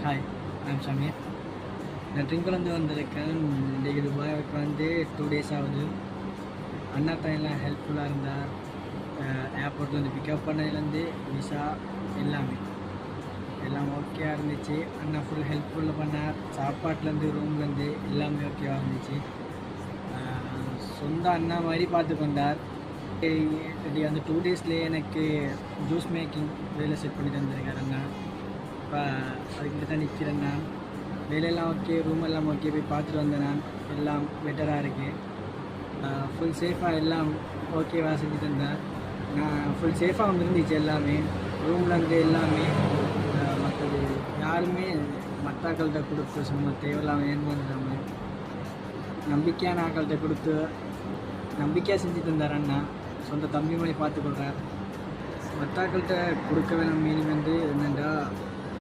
Hi, I'm Sameer. நான் ட்ரிங்க்லேருந்து வந்திருக்கேன். இன்றைக்கி துபாய்க்கு வந்து 2 days ஆகுது. அண்ணா தான் எல்லாம் ஹெல்ப்ஃபுல்லாக இருந்தார். ஏர்போர்ட்லேருந்து பிக்கப் பண்ணதுலேருந்து விசா எல்லாமே எல்லாம் ஓகேவாக இருந்துச்சு. அண்ணா ஃபுல் ஹெல்ப்ஃபுல்லாக பண்ணார். சாப்பாட்லேருந்து ரூம்லேருந்து எல்லாமே ஓகேவாக இருந்துச்சு. சொந்த அண்ணா மாதிரி பார்த்து கொண்டார். அந்த 2 daysலேயே எனக்கு ஜூஸ் மேக்கிங் வேலை செட் பண்ணி தந்திருக்கார் அண்ணா. இப்போ அதுக்கிட்ட தான் நிற்கிறேன் நான். வேலையெல்லாம் ஓகே, ரூம் எல்லாம் ஓகே, போய் பார்த்துட்டு வந்தேன் நான். எல்லாம் பெட்டராக இருக்குது. ஃபுல் சேஃபாக எல்லாம் ஓகேவாக செஞ்சு தந்தேன். நான் ஃபுல் சேஃபாக இருந்துச்சு எல்லாமே. ரூம்லேருந்து எல்லாமே. மற்றது யாருமே மற்றாக்கள்கிட்ட கொடுத்து சும்மா தேவையில்லாமல் ஏன் பண்ணுறாங்க. நம்பிக்கையான ஆக்கள்கிட்ட கொடுத்து நம்பிக்கையாக செஞ்சு தந்தார் அண்ணா. சொந்த தம்பி மாதிரி பார்த்துக்கொள்கிறார். மற்றாக்கள்கிட்ட கொடுக்க வேணும் மீனிங் வந்து என்னென்னா